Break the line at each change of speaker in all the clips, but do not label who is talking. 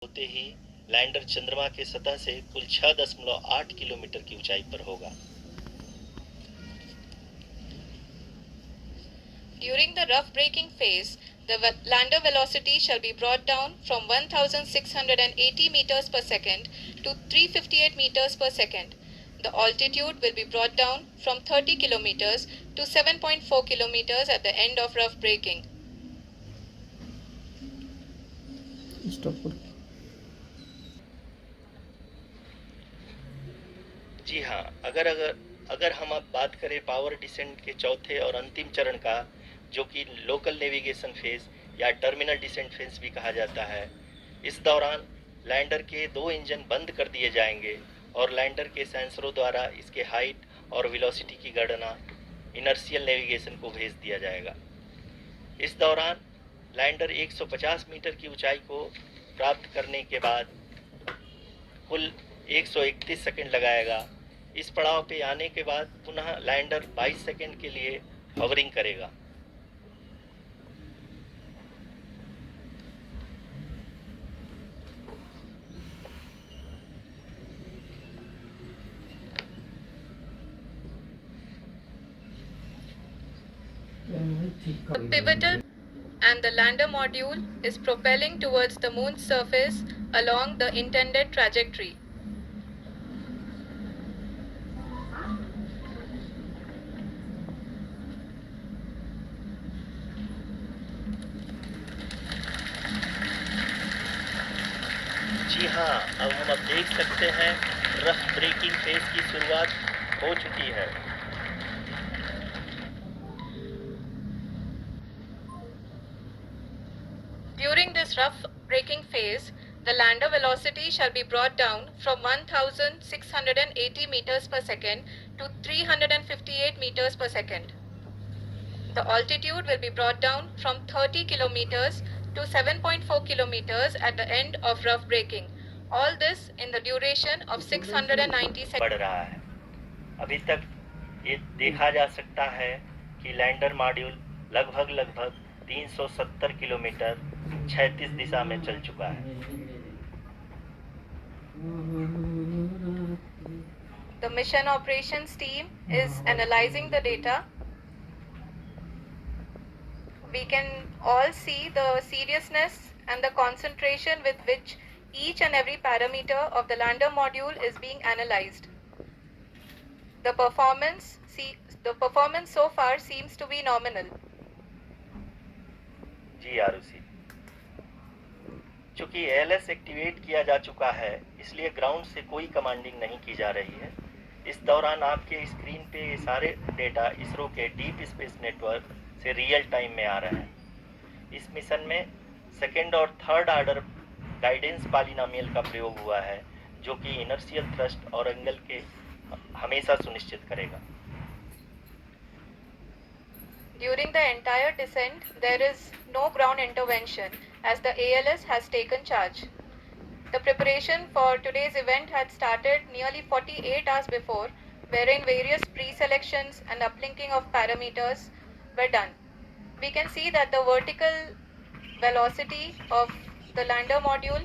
होते ही लैंडर चंद्रमा के सतह से कुल 6.8 किलोमीटर की ऊंचाई पर होगा।
During the rough braking phase, the lander velocity shall be brought down from 1680 meters per second to 358 meters per second. The altitude will be brought down from 30 kilometers to 7.4 kilometers at the end of rough braking.
जी हाँ, अगर हम अब बात करें power descent के चौथे और अंतिम चरण का, जो कि लोकल नेविगेशन फेज या टर्मिनल डिसेंट फेज भी कहा जाता है, इस दौरान लैंडर के 2 इंजन बंद कर दिए जाएंगे और लैंडर के सेंसरों द्वारा इसके हाइट और वेलोसिटी की गणना इनर्शियल नेविगेशन को भेज दिया जाएगा। इस दौरान लैंडर 150 मीटर की ऊंचाई को प्राप्त करने के बाद कुल 131 सेकंड लगाएगा। इस पड़ाव पे आने के बाद पुनः लैंडर 22 सेकंड के लिए हवरिंग करेगा।
The pivotal and the lander module is propelling towards the moon's surface along the intended trajectory.
जी हाँ, अब हम देख सकते हैं रफ ब्रेकिंग फेज की शुरुआत हो चुकी है।
During this rough braking phase, the lander velocity shall be brought down from 1680 meters per second to 358 meters per second. The altitude will be brought down from 30 kilometers to 7.4 kilometers at the end of rough braking. All this in the duration of 690 seconds.
बढ़ रहा है। अभी तक ये देखा जा सकता है कि लैंडर मॉड्यूल लगभग 370 किलोमीटर 36 दिशा में चल चुका है।
The mission operations team is analyzing the data. We can all see the seriousness and the concentration with which each and every parameter of the lander module is being analyzed. The performance so far seems to be nominal.
जी आरुषि, चूंकि ALS activate किया जा चुका है, इसलिए ground से कोई commanding नहीं की जा रही है। इस दौरान आपके स्क्रीन पे ये सारे डेटा इसरो के डीप स्पेस नेटवर्क से रियल टाइम में आ रहे हैं। इस मिशन में सेकेंड और थर्ड ऑर्डर गाइडेंस पॉलिनोमियल का प्रयोग हुआ है, जो कि इनर्शियल थ्रस्ट और एंगल के हमेशा सुनिश्चित करेगा।
During the entire descent, there is no ground intervention as the ALS has taken charge. The preparation for today's event had started nearly 48 hours before, wherein various pre-selections and uplinking of parameters were done. We can see that the vertical velocity of the lander module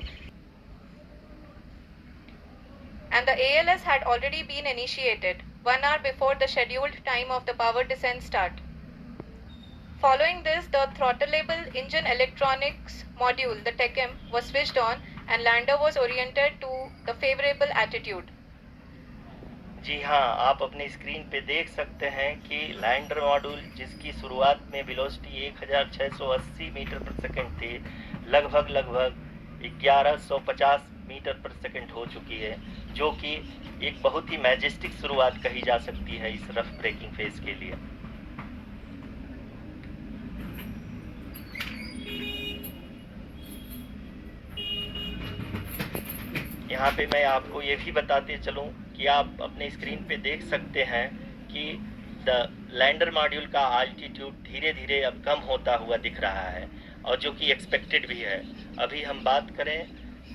and the ALS had already been initiated 1 hour before the scheduled time of the power descent start. Following this, the throttleable engine electronics module, the TECM, was switched on and lander was oriented to the favorable attitude.
जी हाँ, आप अपने screen पे देख सकते हैं कि lander module, जिसकी शुरुआत में वेलोसिटी 1680 मीटर पर सेकंड थी, लगभग 1150 मीटर पर सेकंड हो चुकी है, जो कि एक बहुत ही मैजेस्टिक शुरुआत कही जा सकती है इस रफ ब्रेकिंग फेज के लिए। यहाँ पे मैं आपको ये भी बताते चलूँ कि आप अपने स्क्रीन पे देख सकते हैं कि द लैंडर मॉड्यूल का आल्टीट्यूड धीरे धीरे अब कम होता हुआ दिख रहा है, और जो कि एक्सपेक्टेड भी है। अभी हम बात करें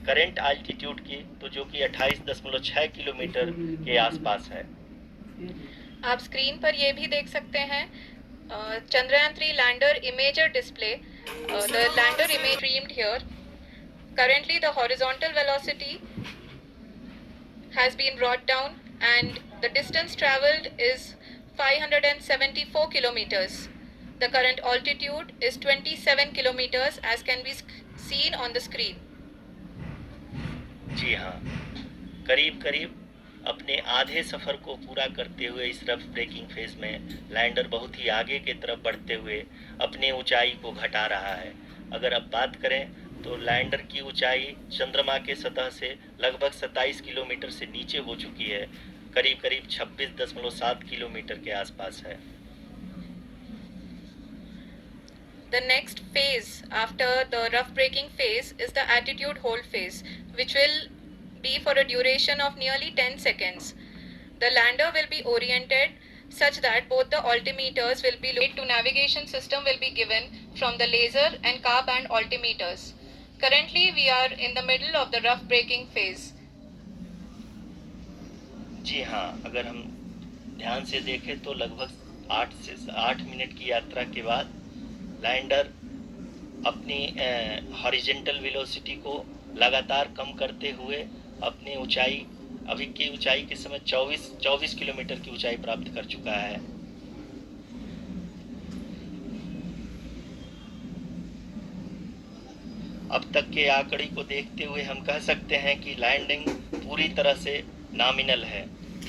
करंट आल्टीट्यूड की, तो जो कि 28.6 किलोमीटर के आसपास है।
आप स्क्रीन पर ये भी देख सकते हैं Chandrayaan 3 lander imager display. The lander image streamed here. Currently, the horizontal velocity has been brought down and the distance traveled is 574 kilometers. The current altitude is 27 kilometers as can be seen on the screen.
जी हाँ, करीब करीब अपने आधे सफ़र को पूरा करते हुए इस रफ ब्रेकिंग फेज में लैंडर बहुत ही आगे की तरफ बढ़ते हुए अपनी ऊंचाई को घटा रहा है। अगर अब बात करें तो लैंडर की ऊंचाई चंद्रमा के सतह से लगभग 27 किलोमीटर से नीचे हो चुकी है, करीब करीब 26.7 किलोमीटर के आसपास है।
The next phase after the rough braking phase is the attitude hold phase, which will be for a duration of nearly 10 seconds. The lander will be oriented such that both the altimeters will be located to navigation system will be given from the laser and car band altimeters. Currently we are in the middle of the rough braking phase.
जी हाँ, अगर हम ध्यान से देखें तो लगभग 8 minute की यात्रा के बाद लैंडर अपनी हॉरिजेंटल वेलोसिटी को लगातार कम करते हुए अपनी ऊंचाई अभी की ऊंचाई के समय 24 किलोमीटर की ऊंचाई प्राप्त कर चुका है। अब तक के आंकड़े को देखते हुए हम कह सकते हैं कि लैंडिंग पूरी तरह से नॉमिनल है।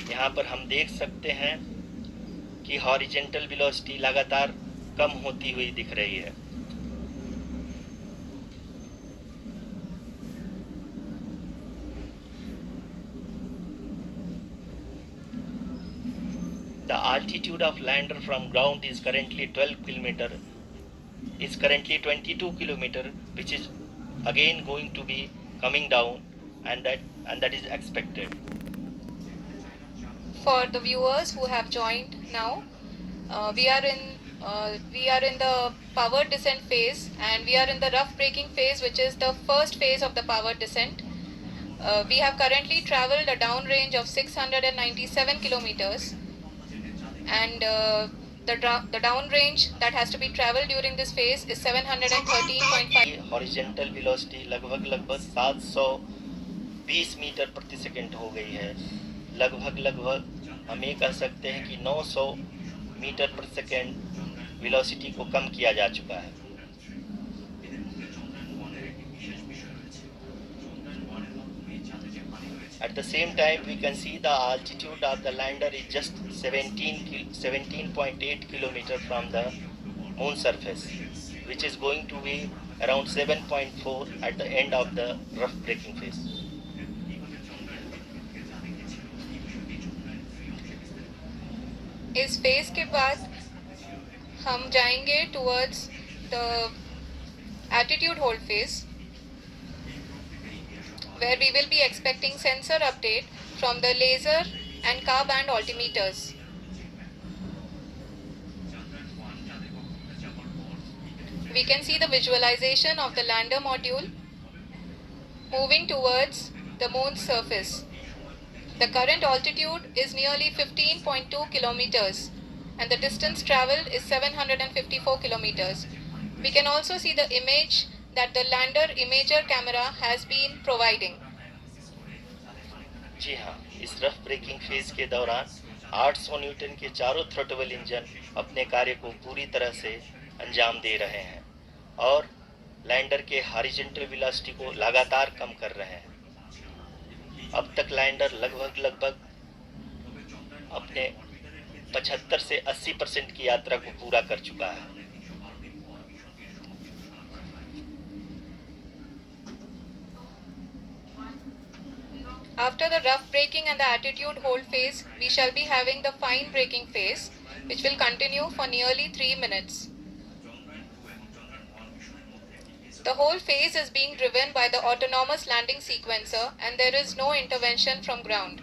यहाँ पर हम देख सकते हैं कि हॉरिजेंटल वेलोसिटी लगातार कम होती हुई दिख रही है। The altitude of lander from ground is currently 22 kilometer, which is again going to be coming down, and that is expected.
For the viewers who have joined now, we are in the power descent phase and we are in the rough braking phase, which is the first phase of the power descent. We have currently traveled a downrange of 697 kilometers and the downrange that has to be traveled during this phase is 713.5.
Horizontal velocity लगभग 720 metre प्रति second हो गई है। लगभग हम ये कह सकते हैं कि 900 मीटर प्रति सेकंड वेलोसिटी को कम किया जा चुका है। At the same time, we can see the altitude of the lander is just 17.8 kilometer from the moon surface, which is going to be around 7.4 at the end of the rough braking phase.
इस phase के बाद हम जाएंगे towards the attitude hold phase, where we will be expecting sensor update from the laser and car band altimeters. We can see the visualization of the lander module moving towards the moon's surface. The current altitude is nearly 15.2 kilometers and the distance traveled is 754 kilometers. We can also see the image that the lander imager camera has been providing.
जी हाँ, इस rough breaking phase के दौरान 800 Newton के चारों throttle engine अपने कार्य को पूरी तरह से अंजाम दे रहे हैं और लैंडर के हॉरिजॉन्टल वेलोसिटी को लगातार कम कर रहे हैं। अब तक लैंडर लगभग अपने 75 से 80% की यात्रा को पूरा कर चुका है।
After the rough braking and the attitude hold phase, we shall be having the fine braking phase, which will continue for nearly 3 minutes. The whole phase is being driven by the autonomous landing sequencer and there is no intervention from ground.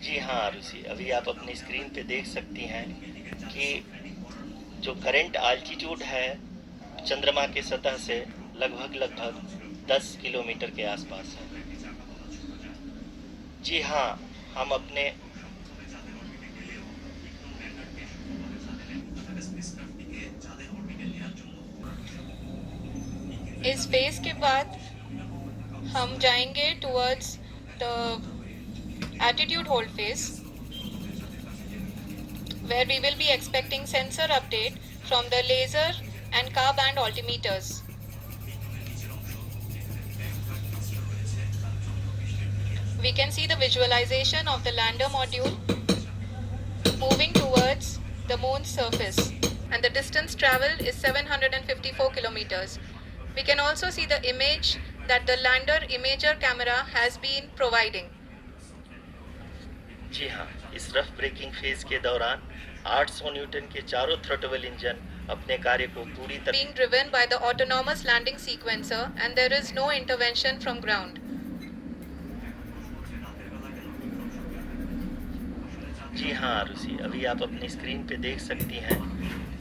जी हाँ आरुषि, अभी आप अपनी screen पे देख सकती हैं कि जो करंट आल्टीट्यूड है चंद्रमा के सतह से लगभग 10 किलोमीटर के आसपास है। जी हाँ, हम अपने
इस फेज के बाद हम जाएंगे towards the attitude hold phase, where we will be expecting sensor update from the laser and car band altimeters. We can see the visualization of the lander module moving towards the moon's surface, and the distance traveled is 754 kilometers. We can also see the image that the lander imager camera has been providing.
जी हाँ, इस rough breaking phase के दौरान 800 Newton के चारों throttle engine अपने कार्य को पूरी तरह
Being driven by the autonomous landing sequencer, and there is no intervention from ground.
जी हाँ आरुषि, अभी आप अपनी स्क्रीन पे देख सकती हैं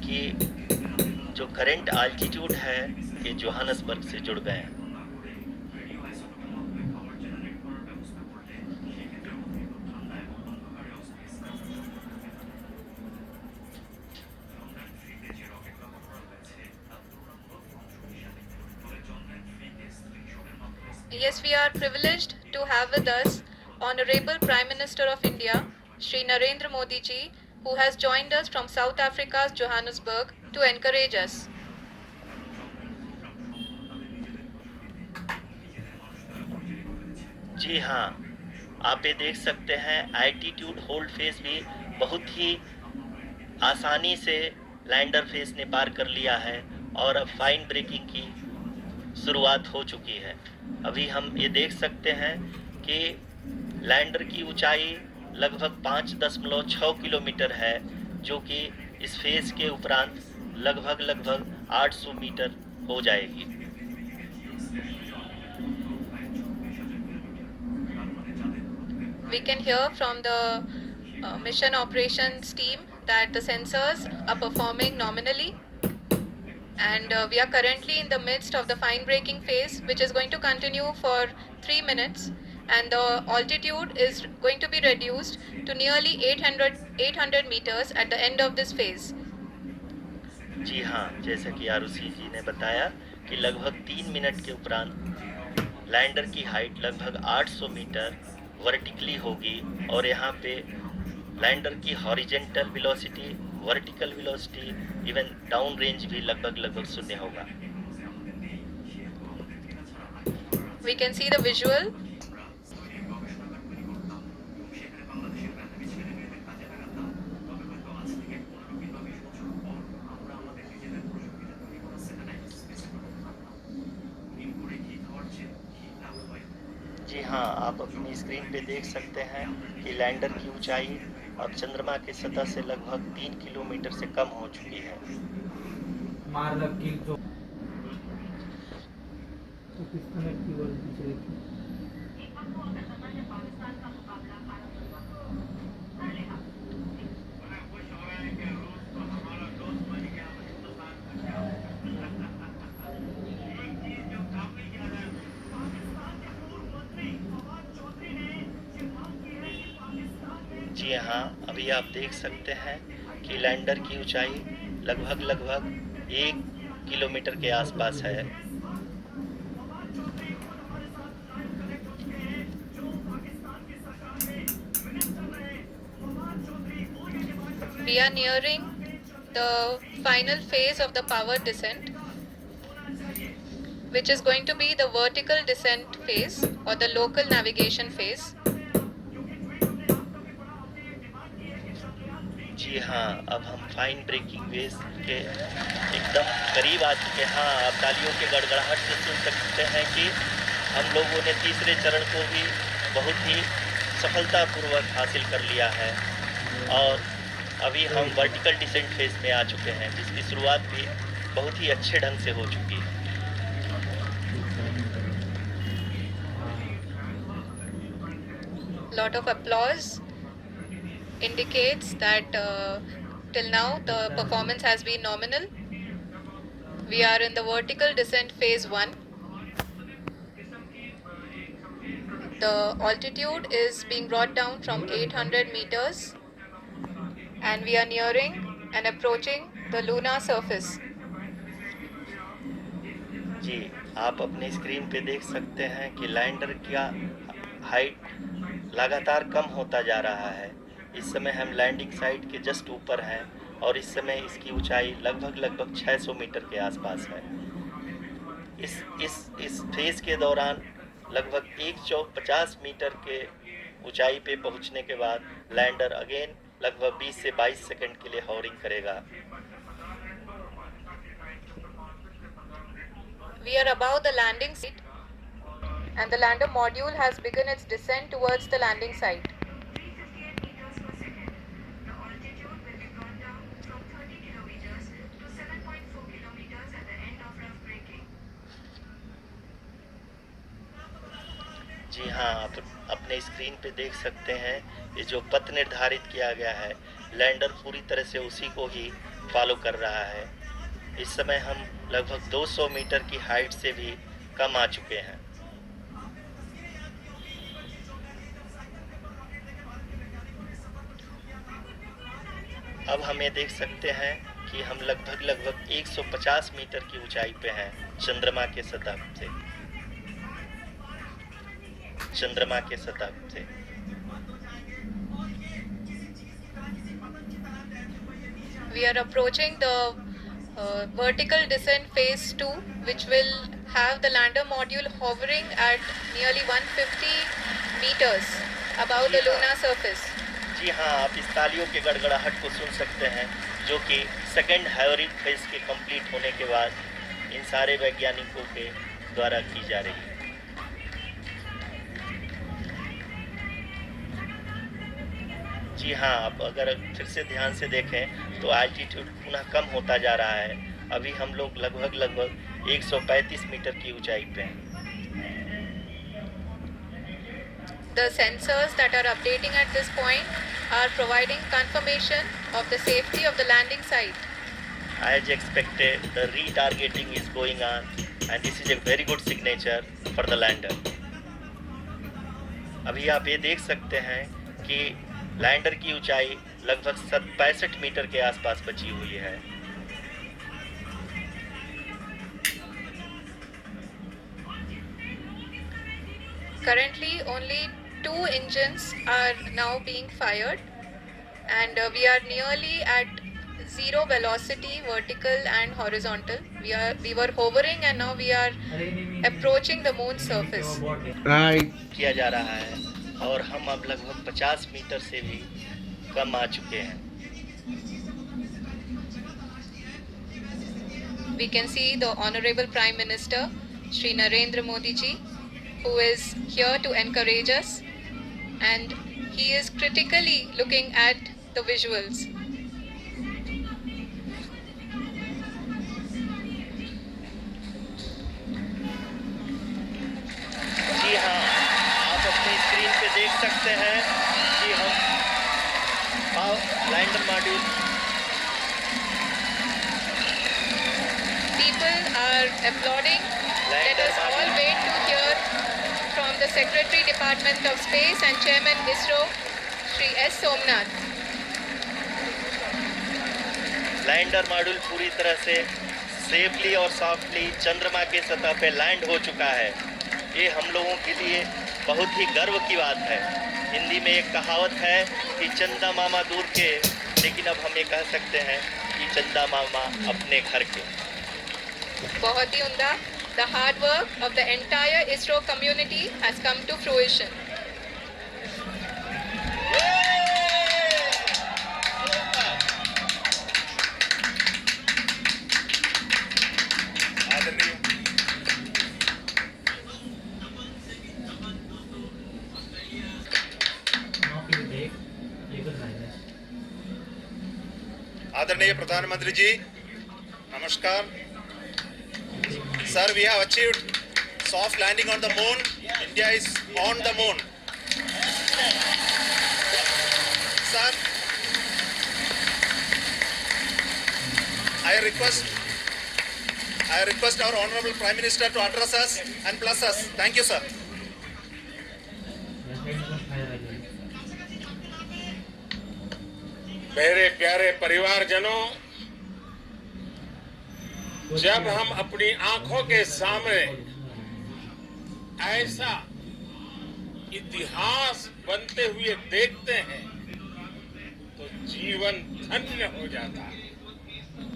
कि जो करंट आल्टीट्यूड है ये जोहानसबर्ग से जुड़ गए हैं।
Yes, we are privileged to have with us Honorable Prime Minister of India, Shri Narendra Modi ji, who has joined us from South Africa's Johannesburg to encourage us.
जी हाँ, आप ये देख सकते हैं एल्टीट्यूड होल्ड फेज भी बहुत ही आसानी से लैंडर फेज ने पार कर लिया है और अब फाइन ब्रेकिंग की शुरुआत हो चुकी है। अभी हम ये देख सकते हैं कि लैंडर की ऊंचाई लगभग 5.6 किलोमीटर है, जो कि इस फेज के उपरांत लगभग 800 मीटर हो जाएगी।
We can hear from the mission operations team that the sensors are performing nominally, and we are currently in the midst of the fine braking phase, which is going to continue for 3 minutes, and the altitude is going to be reduced to nearly 800 meters at the end of this phase.
जी हाँ, जैसा कि आरुषि जी ने बताया कि लगभग 3 minute के उपरांत lander की हाइट लगभग 800 मीटर वर्टिकली होगी और यहाँ पे लैंडर की horizontal velocity, vertical velocity, even down range भी लगभग शून्य होगा।
We can see the visual.
जी हाँ, आप अपनी स्क्रीन पे देख सकते हैं कि लैंडर की ऊंचाई अब चंद्रमा की सतह से लगभग 3 किलोमीटर से कम हो चुकी है। जी हाँ, अभी आप देख सकते हैं कि लैंडर की ऊंचाई लगभग 1 किलोमीटर के आसपास है।
We are nearing the final phase of the power descent, which is going to be the vertical descent phase or the local navigation phase.
जी हाँ, अब हम फाइन ब्रेकिंग वेज के एकदम करीब आ चुके हैं। हाँ, आप तालियों के गड़गड़ाहट से सुन सकते हैं कि हम लोगों ने तीसरे चरण को भी बहुत ही सफलतापूर्वक हासिल कर लिया है और अभी हम वर्टिकल डिसेंट फेज में आ चुके हैं, जिसकी शुरुआत भी बहुत ही अच्छे ढंग से हो चुकी है।
Lot of applause indicates that till now the performance has been nominal. We are in the vertical descent phase 1. The altitude is being brought down from 800 meters and we are nearing and approaching the lunar surface.
जी, आप अपने screen पे देख सकते हैं कि lander का height लगातार कम होता जा रहा है। इस समय हम लैंडिंग साइट के जस्ट ऊपर हैं और इस समय इसकी ऊंचाई लगभग 600 मीटर के आसपास है। इस फेज के दौरान लगभग 150 मीटर के ऊंचाई पे पहुंचने के बाद लैंडर अगेन लगभग 20 से 22 सेकंड के लिए हॉवरिंग करेगा।
We are above the landing site and the lander module has begun its descent towards the landing site.
जी हाँ, आप अपने स्क्रीन पे देख सकते हैं ये जो पथ निर्धारित किया गया है, लैंडर पूरी तरह से उसी को ही फॉलो कर रहा है। इस समय हम लगभग 200 मीटर की हाइट से भी कम आ चुके हैं। अब हम ये देख सकते हैं कि हम लगभग 150 मीटर की ऊंचाई पे हैं चंद्रमा के सतह से।
We are approaching the vertical descent phase 2, which will have the lander module hovering at nearly 150 meters above the lunar surface.
जी हाँ, आप इस तालियों के गड़गड़ाहट को सुन सकते हैं जो कि सेकेंड हाइवरिंग फेज के कंप्लीट होने के बाद इन सारे वैज्ञानिकों के द्वारा की जा रही है। जी हाँ, आप अगर फिर से ध्यान से देखें तो एल्टीट्यूड पुनः कम होता जा रहा है। अभी हम लोग लगभग 135 मीटर की ऊंचाई पे हैं।
The sensors that are updating at this point are providing confirmation of the safety of the landing site.
As expected, the retargeting is going on and this is a very good signature for the lander. अभी आप ये देख सकते हैं कि lander की ऊंचाई लगभग 65 मीटर के आसपास बची हुई है।
Currently, only 2 engines are now being fired, and we are nearly at zero velocity, vertical and horizontal. We were hovering, and now we are approaching the moon's surface.
किया जा रहा है और हम अब लगभग 50 मीटर से भी कम आ चुके हैं।
We can see the Honorable Prime Minister, Shri Narendra Modi ji, who is here to encourage us, and he is critically looking at the visuals.
जी हाँ, आप अपनी स्क्रीन पे देख सकते हैं कि हम lander module
People are applauding. Let us all wait to hear from the Secretary Department of Space and Chairman ISRO, Shri S. Somnath.
Lander module पूरी तरह से सेफली और सॉफ्टली चंद्रमा के सतह पे लैंड हो चुका है। ये हम लोगों के लिए बहुत ही गर्व की बात है। हिंदी में एक कहावत है कि चंदा मामा दूर के, लेकिन अब हम ये कह सकते हैं कि चंदा मामा अपने घर के।
बहुत ही उम्दा. The hard work of the entire ISRO community has come to fruition.
आदरणीय प्रधानमंत्री जी, नमस्कार। Sir, we have achieved soft landing on the moon. India is on the moon. Sir, I request our Honorable Prime Minister to address us and bless us. Thank you, sir.
मेरे प्यारे परिवारजनों, जब हम अपनी आंखों के सामने ऐसा इतिहास बनते हुए देखते हैं तो जीवन धन्य हो जाता है।